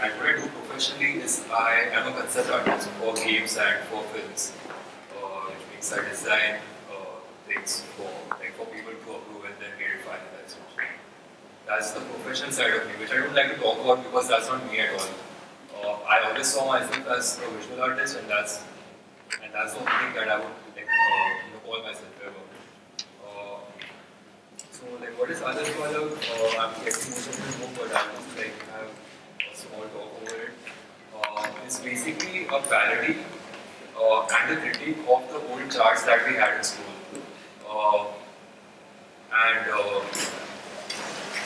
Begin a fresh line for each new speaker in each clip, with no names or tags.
and what I do professionally is I am a concept artist for games and for films. Which means I design things for people to approve and then get it finalized. That's the professional side of me, which I don't like to talk about because that's not me at all. I always saw myself as a visual artist, and that's the only thing that I would like, call myself ever. So like what is other color? I'm getting most of this book, but I'll just like have a small talk over it. It's basically a parody and a critique of the old charts that we had in school.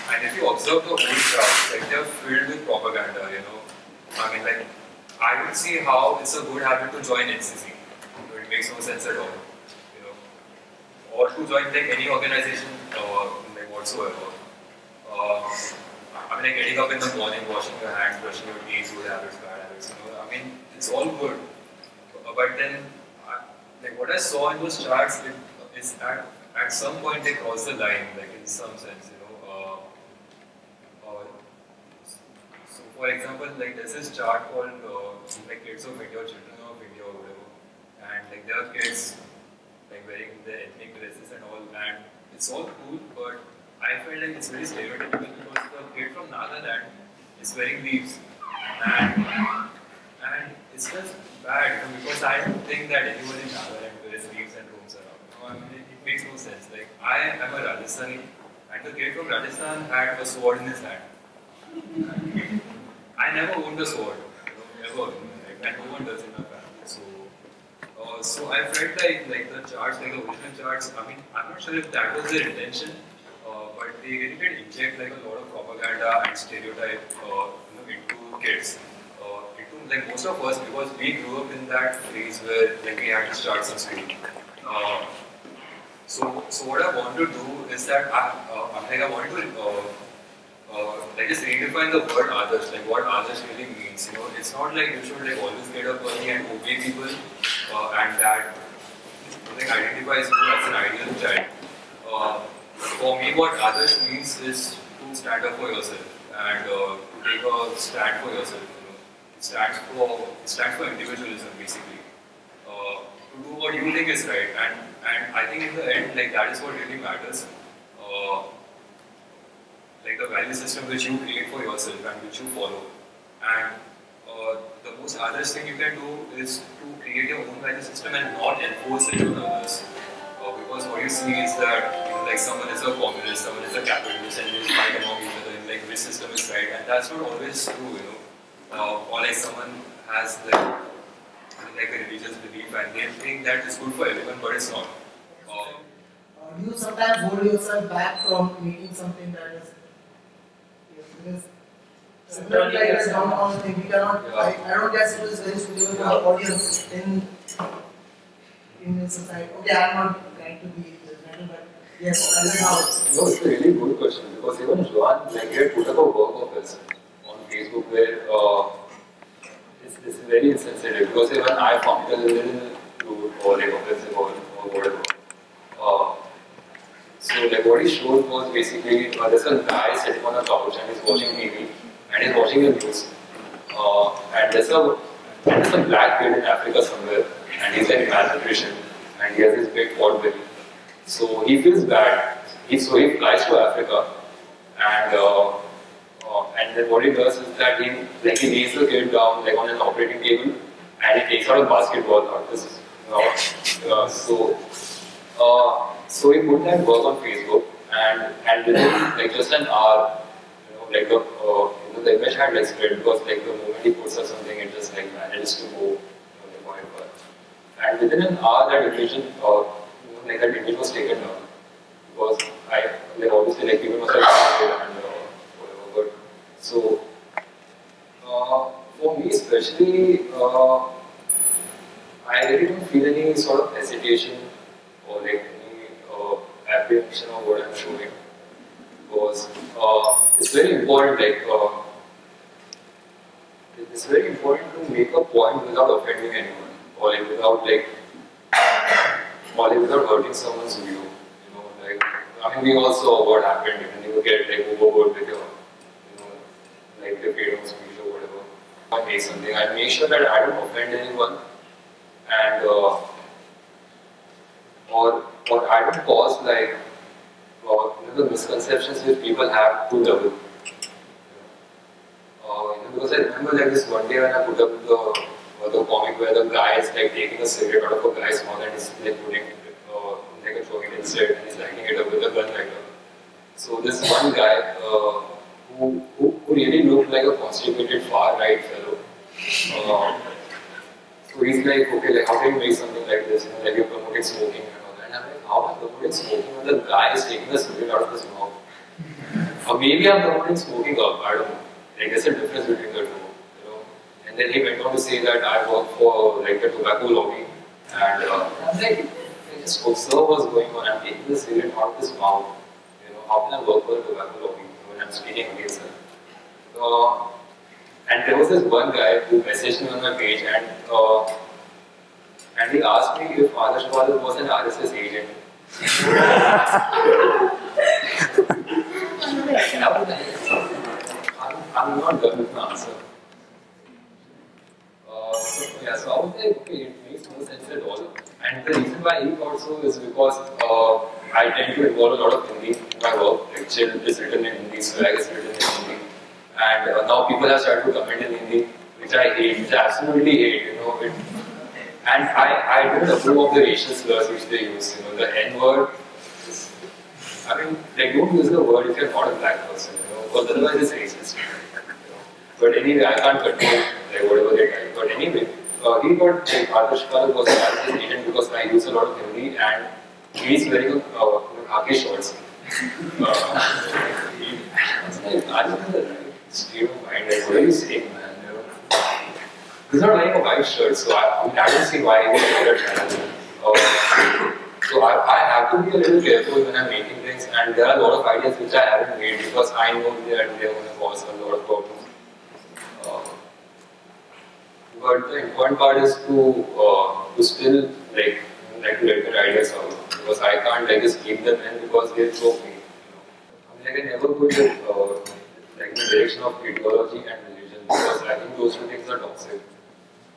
And if you observe the old charts, like they're filled with propaganda, I mean, like, I don't see how it's a good habit to join NCC. It makes no sense at all, or to join like any organization, like whatsoever. I mean, like getting up in the morning, washing your hands, brushing your teeth, good habits, bad habits. I mean, it's all good. But then, like what I saw in those charts, is at some point they cross the line, like in some sense, So, for example, like there's this chart called like Kids of India, Children of India, or whatever, and like there are kids like wearing the ethnic dresses and all, and it's all cool, but I felt like it's very stereotypical because the kid from Nagaland is wearing leaves, and it's just bad, because I don't think that anyone in Nagaland wears leaves and roams around. I mean, it makes no sense. Like I am a Rajasthani, and the kid from Rajasthan had a sword in his hand. I never owned a sword, ever, and no one does in my family. So I felt like the charts, like the original charts. I mean, I'm not sure if that was their intention, but they really did inject like a lot of propaganda and stereotype, into kids. Into like most of us, because we grew up in that phase where like we had to start some school. So what I want to do is that I want to like just redefine the word others, like what others really means. It's not like you should like always get up early and obey people, and that like identifies you as an ideal child. For me, what others means is to stand up for yourself and to take a stand for yourself. It stands for individualism, basically. To do what you think is right, and I think in the end, like that is what really matters. Like the value system which you create for yourself and which you follow. And the most others thing you can do is to create your own value system and not enforce it on others. Because what you see is that like someone is a communist, someone is a capitalist, and they fight among each other in like which system is right, and that's not always true, or like someone has like a religious belief and they think that is good for everyone, but it's not.
Do you sometimes hold yourself back from making something that is similar like a downtown thing? We cannot. I don't guess it is very suitable for the audience in society. Okay, I'm not trying to be judgmental, but yes, I don't know.
No, it's a really good question, because even Johan, like, he had put up a work of his on Facebook where it's very insensitive, because even I found it a little rude or like offensive or whatever. So like what he showed was basically there's a guy sitting on a couch and he's watching TV and he's watching the news. And there's a black kid in Africa somewhere and he's like malnutrition and he has this big pot belly. So he feels bad. So he flies to Africa and then what he does is that he lays the kid down like on an operating table and he takes out a basketball out. This is so he put that work on Facebook, and within like just an hour, like the image had like spread, because like the moment he puts up something, it just like manages to go viral. And within an hour, that image, like that image was taken down, because obviously like people must have found it and whatever. But so for me especially, I really don't feel any sort of hesitation or like apprehension of what I'm showing, because it's very important. It's very important to make a point without offending anyone, or like without hurting someone's view. I mean, we all saw what happened when you get like overboard with your, like the freedom of speech or whatever. I make something, I make sure that I don't offend anyone, and or I don't cause like the misconceptions which people have to level. Because I remember like this one day when I put up the comic where the guy is like taking a cigarette out of a guy's mouth and he's like putting like a throwing it inside and he's lighting it up with a gun lighter. So this one guy who really looked like a constipated far right fellow. So he's like, okay, like how can you make something like this? You know, like you're promoting smoking and all that. And I'm like, how am I promoting smoking when the guy is taking a cigarette out of his mouth? Or maybe I'm promoting smoking up, I don't know. Like there's a difference between the two, you know. And then he went on to say that I work for like the tobacco lobby, and I'm like, I just observe what's going on. I'm taking the cigarette out of his mouth. You know, how can I work for the tobacco lobby when I'm speaking against them? And there was this one guy who messaged me on my page, and he asked me if Adarsh Bahadur was an RSS agent. I'm not done with the answer. So I was like, okay, it makes no sense at all. And the reason why he thought so is because I tend to involve a lot of Hindi in my work. Like Chill is written in Hindi, Swag is written in Hindi. And now people have started to comment in Hindi, which I hate, which I absolutely hate, you know. And I don't approve of the racial slurs which they use, you know, the N word. I mean, like, don't use the word if you're not a black person, you know, because otherwise it's racist. But anyway, I can't control like whatever they type. But anyway, he thought like Adarsh Bahadur was an RSS agent because I use a lot of Hindi and he's wearing khaki shorts. I was like, I don't know the right state of mind. Like, what are you saying, man? You know? He's not wearing a white shirt, so I don't see why he would wear a channel. So I have to be a little careful when I'm making things, and there are a lot of ideas which I haven't made because I know that they're going to cause a lot of problems. But the important part is to still like to let the ideas out, because I can't like just keep them in because they'll choke me. You know? I mean, I never put like the direction of ideology and religion because I think those two things are toxic.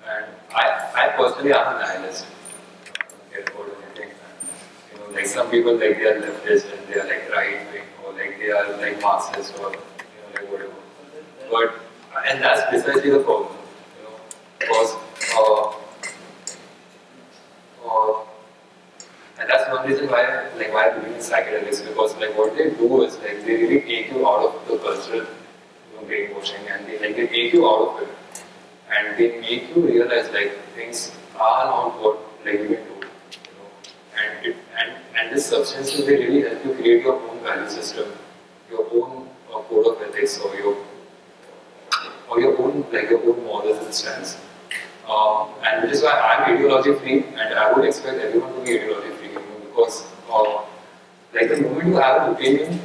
And I personally am a nihilist. I don't care about anything. You know, like some people like they are leftist and they are like right wing or like they are like Marxist or like whatever. But and that's precisely the problem. Because and that's one reason why I believe in psychedelics, because like what they do is like they really take you out of the cultural brainwashing, and they take you out of it and they make you realize like things are not what like you've been told, you know. And this substances they really help you create your own value system, your own code of ethics, or your own moral stance. And which is why I'm ideology free, and I would expect everyone to be ideology free, you know, because like the moment you have an opinion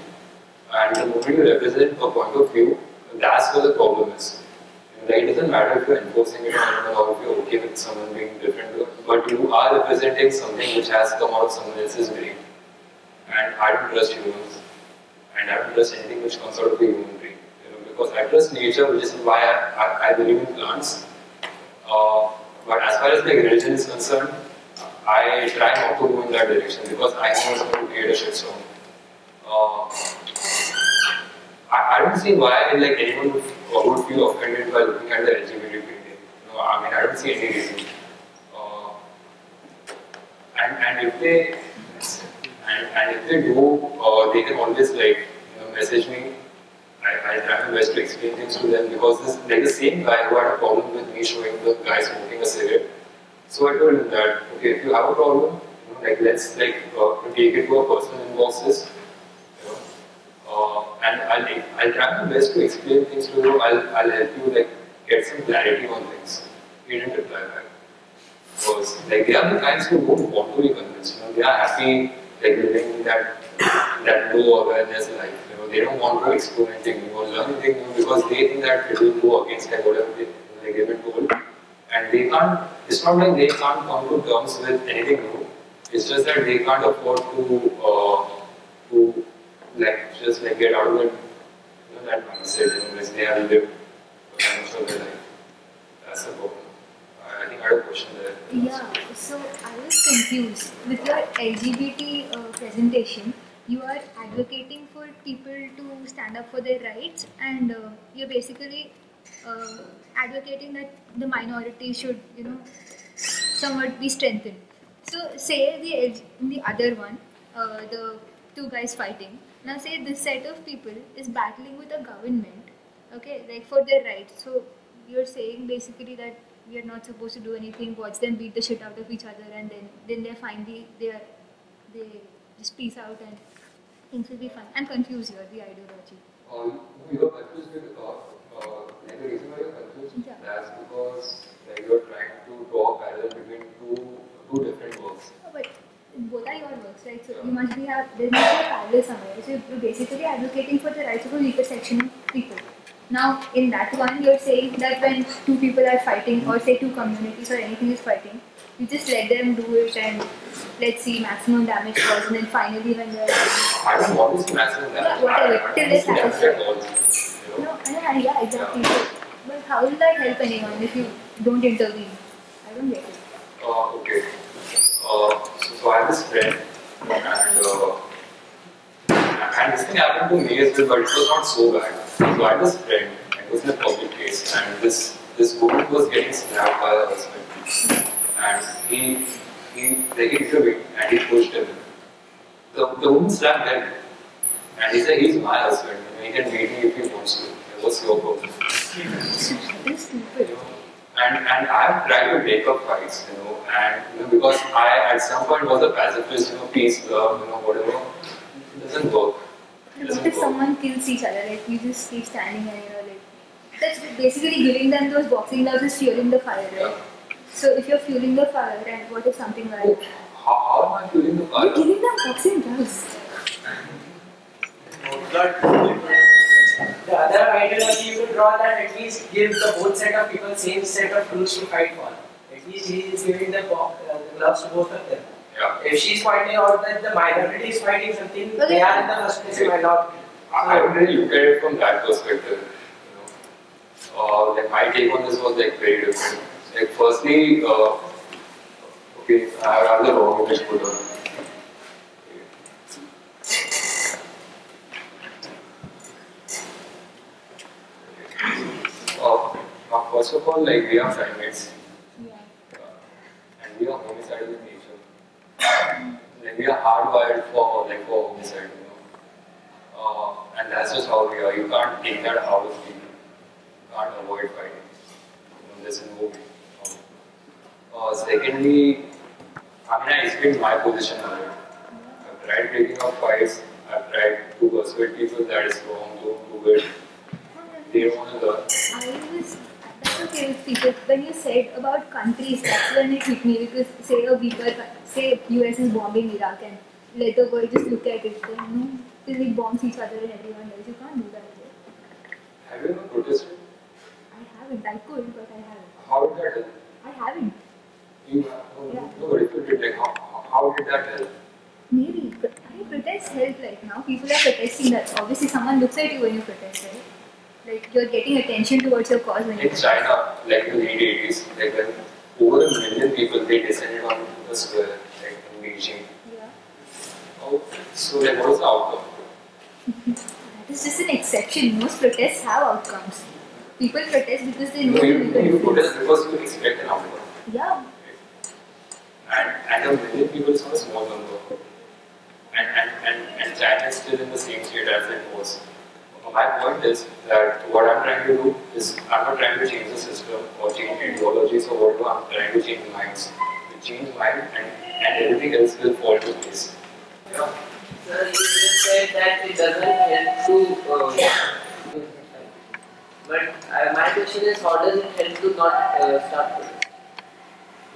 and the moment you represent a point of view, that's where the problem is. Like it doesn't matter if you're enforcing it or if you're okay with someone being different, but you are representing something which has come out of someone else's brain. And I don't trust humans, and I don't trust anything which comes out of a human brain, you know, because I trust nature, which is why I believe in plants. But as far as like religion is concerned, I try not to go in that direction because I know it's going to create a shitstorm. I don't see why like anyone would feel offended by looking at the LGBT painting. No, I mean I don't see any reason. And if they do, they can always like message me. I try my best to explain things to them because this like the same guy who had a problem with me showing the guy smoking a cigarette. So I told him that okay, if you have a problem, like let's like take it to a personal inboxes, and I'll try my best to explain things to you. I'll help you like get some clarity on things. He didn't reply back because like they are the kinds who don't want to be convinced. They are happy like living that low awareness life. They don't want to explore anything new or learn anything new because they think that it will go against like whatever they've been told. And they can't, it's not like they can't come to terms with anything new. It's just that they can't afford to like just like get out of that, that mindset, which they have lived for most of their life. question there.
Yeah, so I was confused. With your LGBT presentation, you are advocating for people to stand up for their rights, and you're basically uh, advocating that the minority should, somewhat be strengthened. So, say in the other one, the two guys fighting. Now, say this set of people is battling with a government, okay, like for their rights. So, you're saying basically that we are not supposed to do anything, watch them beat the shit out of each other, and then they're finally they just peace out and things will be fine. I'm confused here, the ideology.
You're confused with like the reason why you're confused,
Yeah.
that's because like you're trying to draw a parallel between two different works.
Oh, but both are your works, right? So you must be there must be a parallel somewhere. So you're basically advocating for the rights of a weaker section of people. Now, in that one, you're saying that when two people are fighting, or say two communities or anything is fighting, you just let them do it and let's see maximum damage caused, and then finally when they're
I don't want to see maximum damage.
whatever, till they're satisfied.
You know?
No, yeah, exactly. But how will that help anyone if you don't intervene? I don't get it.
Okay. So I have this friend, and this thing happened to me as well, but it was not so bad. So I had this friend, it was in a public place, and this woman was getting slapped by her husband, and he intervened and he pushed him. The woman slapped him, and he said, "He's my husband. He can beat me if he wants to. What's your problem?"
It's stupid.
And I've tried to break up fights, and because I at some point was a pacifist, peace, love, whatever. It doesn't work.
What if someone kills each other? Like you just keep standing and like that's basically giving them those boxing gloves is fueling the fire, right?
Yeah.
So if you're fueling the fire, and what if something like
How am I feeling the fire?
you're giving them boxing gloves?
The other ideology you could draw that at least give the both set of people same set of rules to fight for. At least he is giving the gloves to both of them.
Yeah.
If she's pointing out that the minority is fighting something,
Okay.
they are in the first place a minority.
I don't really look at it from that perspective. Like my take on this was like very different. Like firstly, okay, I have the wrong image put on. First of all, like we are primates,
Yeah.
and we are homicidal in nature. Like we are hardwired for homicide, and that's just how we are. You can't take that out of people. You can't avoid fighting. There's no way. Secondly, I explained my position on it. I've tried breaking up fights. I've tried to persuade people that it's wrong, don't do it. They don't want to learn.
That's okay with people. When you said about countries, that's when it hit me because say US is bombing Iraq and let the world just look at it. Then till it bombs each other and everyone else. You can't do that. Right?
Have you ever protested?
I haven't. I could, but I haven't.
How did that help?
I haven't.
You have no, if you did, like, how did that help?
Maybe. But protest help right now. People are protesting that. Obviously, someone looks at you when you protest, right? Like you're getting attention towards your cause when you
In
protest.
China, like in the late 80s, like when over 1 million people they descended on the square, like in Beijing.
Yeah.
So like what was the outcome?
That is just an exception. Most protests have outcomes. People protest because they know
No,
the
you
bigger
protest
difference.
because you expect an outcome.
Yeah.
And 1 million people is not a small number. And China is still in the same state as it was. My point is that what I'm trying to do is I'm not trying to change the system or change ideologies or whatever. I'm trying to change minds. To change mind and everything else will fall into place. Yeah.
Sir, you just said that it doesn't help to. But my question is, how does it help to not start protesting?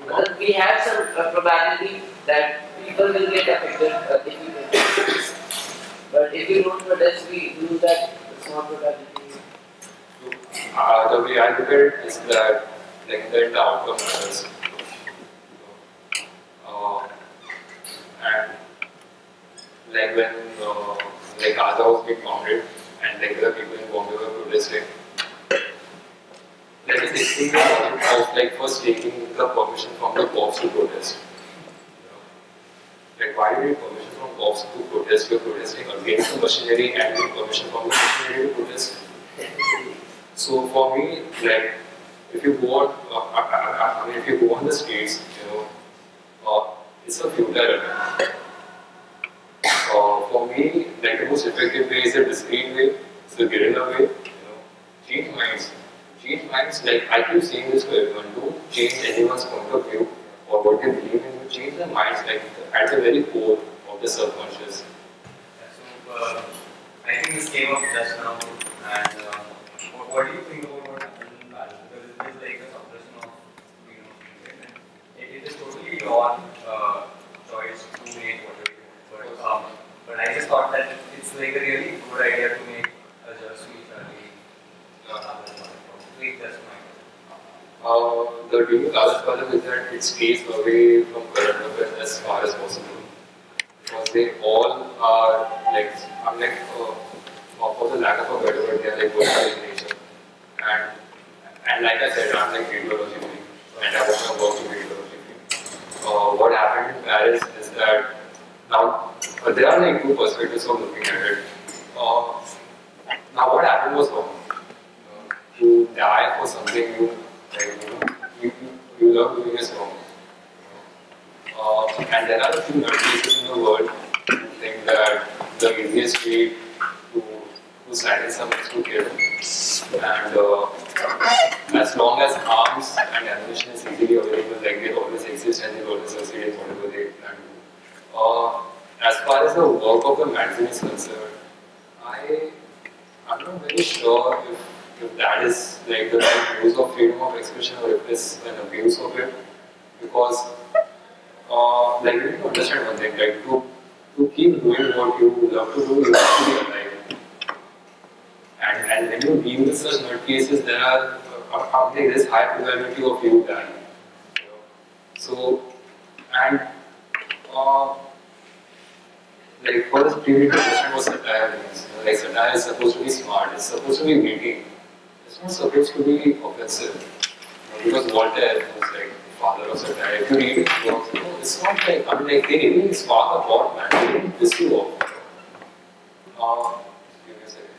Because we have some probability that people will get affected if we protest. But if we don't protest, we lose that small probability.
The way I look at it is that like the outcome matters. And like when like Gaza was being founded and like the people in Bombay were protesting, like just explain the logic of like first taking the permission from the cops to protest. Like why do you need permission from cops to protest? You're protesting against the machinery and you need permission from the machinery to protest. So for me, like if you go on, if you go on the streets, it's a futile attempt. For me, like the most effective way is the discreet way, it's the guerrilla way. Change minds. Change minds. Like I keep saying this to everyone: don't change anyone's point of view or what they believe in. You change their minds, like at the very core of the subconscious.
So I think this came up just now, and what do you think about what happened in Paris? Because it is like a suppression of freedom, and it is totally your choice to make whatever you want. But I just thought that it's like a really good idea to make a just speech early. That's my
The dream of Alas Palas is that it stays away from current affairs as far as possible. Because they all are like, unlike for the lack of a better word, they are like volatile in nature. And like I said, I'm like ideology free, and I want to work to be ideology free. What happened in Paris is that now there are like two perspectives of looking at it. Now what happened was wrong. To die for something you love doing is wrong. And there are a few nutcases in the world who think that the easiest way to silence someone is to kill them. And as long as arms and ammunition is easily available, like they always exist and they always succeed in whatever they plan to do. As far as the work of the magazine is concerned, I'm not very sure if that is like the right use of freedom of expression or if it's an abuse of it. Because like you need to understand one thing, like to keep doing what you love to do, you have to be alive. And when you deal with such nutcases, there is high probability of you dying. So, and like for the previous question was satire means. Like satire is supposed to be smart, it's supposed to be witty. It's not supposed to be offensive. Because Voltaire was like the father of satire. If you read his works, it's not like, I mean, like they really spark a thought, man. They didn't piss you off. Give me a second.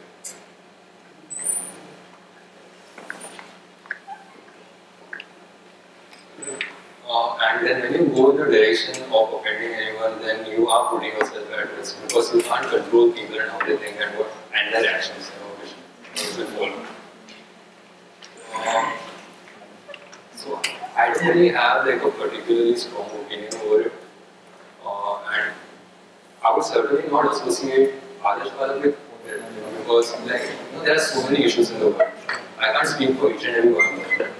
And then when you go in the direction of offending anyone, then you are putting yourself at risk because you can't control people and how they think and their actions, which will follow. So I don't really have like a particularly strong opinion over it, and I would certainly not associate Adarsh Palas with it, because like there are so many issues in the world. I can't speak for each and every one of them.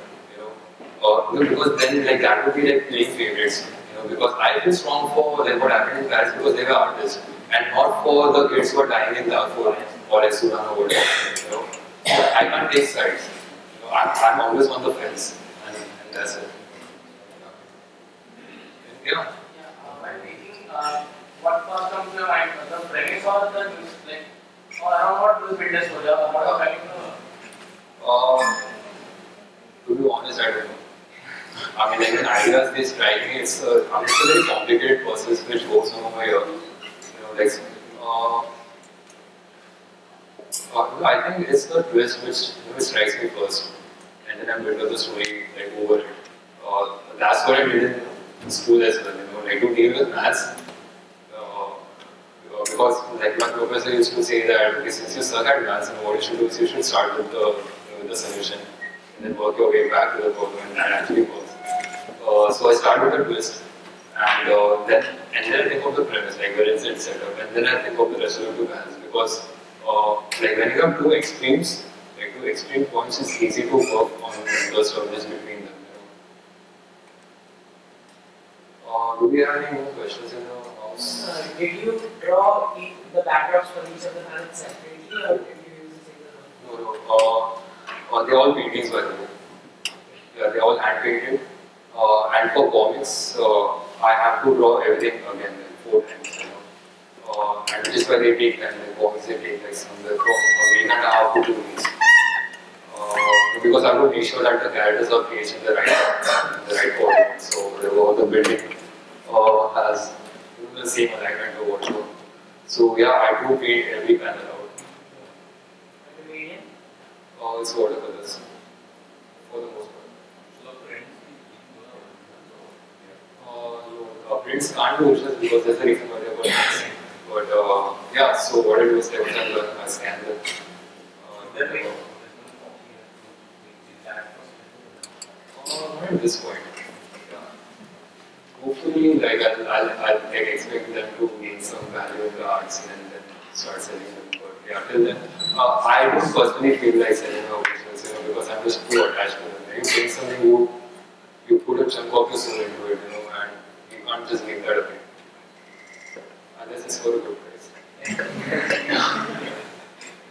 Because then like that would be like playing favorites, because I feel strong for like what happened in Paris because they were artists and not for the kids who are dying in Darfur or like Sudan or whatever. I can't take sides. I'm always on the fence, and that's it. Yeah.
While reading, what first comes to your mind? The premise or the news, like, or around what news builders were there? What are coming
to be honest, I don't know. I mean, like when ideas they strike me, it's a very complicated process which goes on over here. I think it's the twist which strikes me first, and then I build up the story like over it. That's what I did in school as well. Like to deal with maths, because like my professor used to say that okay, since you suck at maths, what you should do is you should start with the solution and then work your way back to the problem, and that actually works. So I start with a twist, and then I think of the premise, like where is it set up, and then I think of the rest of the two panels, because like when you have two extremes, like two extreme points, it's easy to work on the surface between them. Do we have any more questions in the house?
Did you draw the backdrops for each of the panels separately, or did you use the single one?
No. They're all paintings, by the way. Yeah, they're all hand painted. And for comics, I have to draw everything again, like 4 times. And which is why they take time. Like comics, they take like somewhere from a week and a half to 2 weeks. because I would make sure that the characters are placed in the right coordinates. So whatever the building has the same alignment or whatever. So yeah, I do paint every panel out.
Medium?
It's watercolors for the most part. No, prints can't do originals because there's a reason why they're called prints. But yeah, so what I do is every time I scan them. Not at this point. Yeah. Hopefully, like I'll like, expect them to gain some value in the arts and then start selling them. But yeah, till then, I don't personally feel like selling my originals, because I'm just too attached to them. When you take something, you put a chunk of your soul into it, and you can't just give that away. Unless it's for a good price.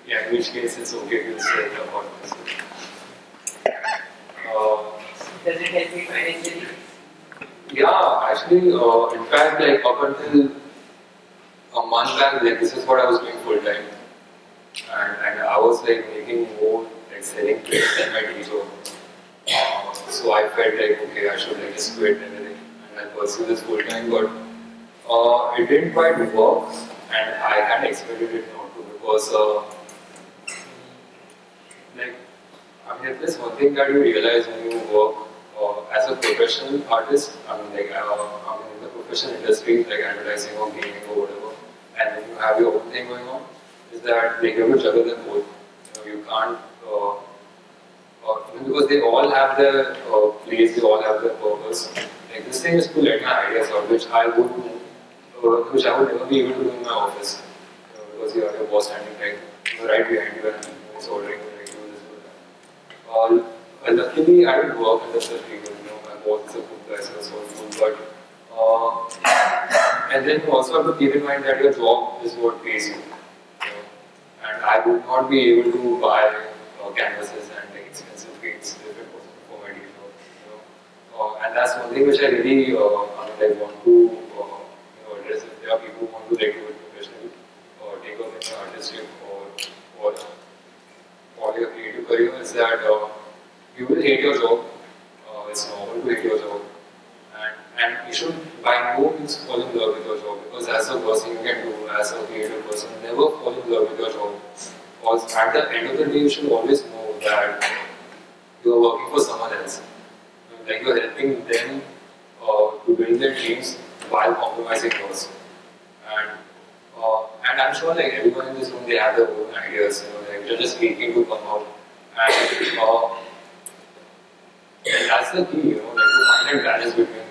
Yeah, in which case it's okay to sell the hot price.
Does it help you financially?
Yeah, actually, in fact, like up until a month back, like this is what I was doing full time, and I was like making more like selling prints than my day job. So I felt like okay, I should like just quit everything and I'll pursue this full time, but it didn't quite work, and I had expected it not to because like I mean, there's one thing that you realize when you work as a professional artist, I mean, like, in the professional industry, like advertising or gaming or whatever, and then you have your own thing going on, is that like, you have to juggle them both. You can't, because they all have their place, they all have their purpose. Like, this thing is to let my ideas out, which I would never be able to do in my office. Because you have your boss standing right behind you and he's ordering you, like, do this, do that. Luckily, I didn't work in the industry, my boss is a good guy, so good, but and then you also have to keep in mind that your job is what pays you, and I would not be able to buy canvases and like, expensive paints if it wasn't for my day job, and that's one thing which I really want to address. If there are people who want to like do it professionally or take up an artistic or your creative career, is that you will hate your job. It's normal to hate your job, and you should by no means fall in love with your job, because that's the worst thing you can do as a creative person. Never fall in love with your job, because at the end of the day, you should always know that you are working for someone else. Like you are helping them to build their dreams while compromising yours. And I'm sure like everyone in this room, they have their own ideas. Like they're just waiting to come out. And that's the key, like to find a balance between